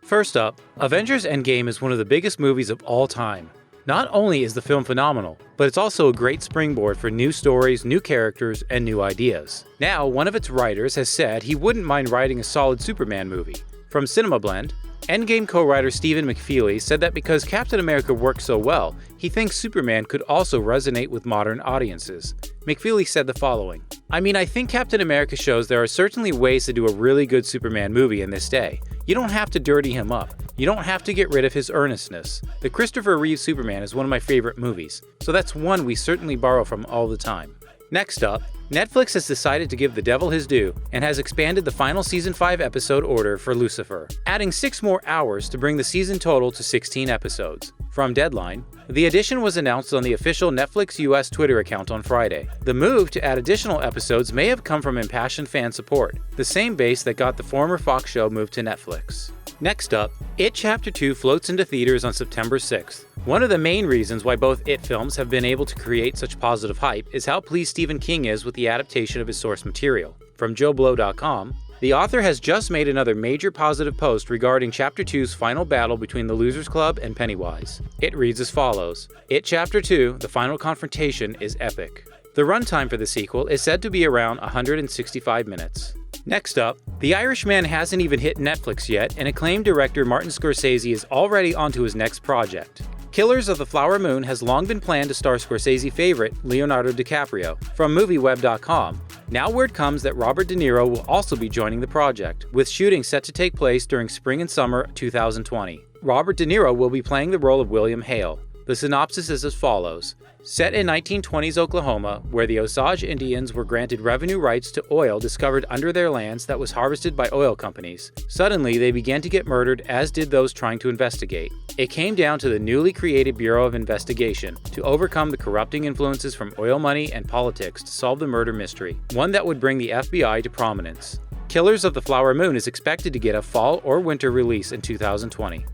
First up, Avengers Endgame is one of the biggest movies of all time. Not only is the film phenomenal, but it's also a great springboard for new stories, new characters, and new ideas. Now, one of its writers has said he wouldn't mind writing a solid Superman movie. From CinemaBlend, Endgame co-writer Stephen McFeely said that because Captain America worked so well, he thinks Superman could also resonate with modern audiences. McFeely said the following: I think Captain America shows there are certainly ways to do a really good Superman movie in this day. You don't have to dirty him up. You don't have to get rid of his earnestness. The Christopher Reeve Superman is one of my favorite movies, so that's one we certainly borrow from all the time. Next up, Netflix has decided to give the devil his due and has expanded the final Season 5 episode order for Lucifer, adding 6 more hours to bring the season total to 16 episodes. From Deadline, the addition was announced on the official Netflix US Twitter account on Friday. The move to add additional episodes may have come from impassioned fan support, the same base that got the former Fox show moved to Netflix. Next up, It Chapter 2 floats into theaters on September 6th. One of the main reasons why both It films have been able to create such positive hype is how pleased Stephen King is with the adaptation of his source material. From JoeBlow.com, the author has just made another major positive post regarding Chapter 2's final battle between the Losers Club and Pennywise. It reads as follows: It Chapter 2, the final confrontation, is epic. The runtime for the sequel is said to be around 165 minutes. Next up, The Irishman hasn't even hit Netflix yet, and acclaimed director Martin Scorsese is already onto his next project. Killers of the Flower Moon has long been planned to star Scorsese favorite Leonardo DiCaprio. From MovieWeb.com, now word comes that Robert De Niro will also be joining the project, with shooting set to take place during spring and summer 2020. Robert De Niro will be playing the role of William Hale. The synopsis is as follows. Set in 1920s Oklahoma, where the Osage Indians were granted revenue rights to oil discovered under their lands that was harvested by oil companies. Suddenly, they began to get murdered, as did those trying to investigate. It came down to the newly created Bureau of Investigation to overcome the corrupting influences from oil money and politics to solve the murder mystery, one that would bring the FBI to prominence. Killers of the Flower Moon is expected to get a fall or winter release in 2020.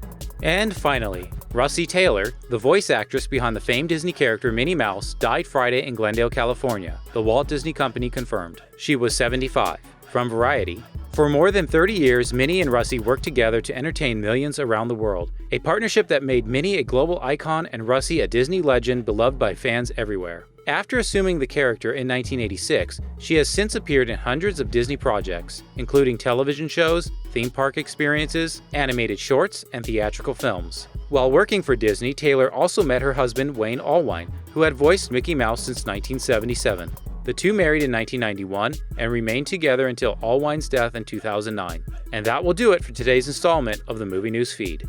And finally, Russi Taylor, the voice actress behind the famed Disney character Minnie Mouse, died Friday in Glendale, California, the Walt Disney Company confirmed. She was 75. From Variety, for more than 30 years, Minnie and Russi worked together to entertain millions around the world, a partnership that made Minnie a global icon and Russi a Disney legend beloved by fans everywhere. After assuming the character in 1986, she has since appeared in hundreds of Disney projects, including television shows, theme park experiences, animated shorts, and theatrical films. While working for Disney, Taylor also met her husband Wayne Allwine, who had voiced Mickey Mouse since 1977. The two married in 1991 and remained together until Allwine's death in 2009. And that will do it for today's installment of the Movie News Feed.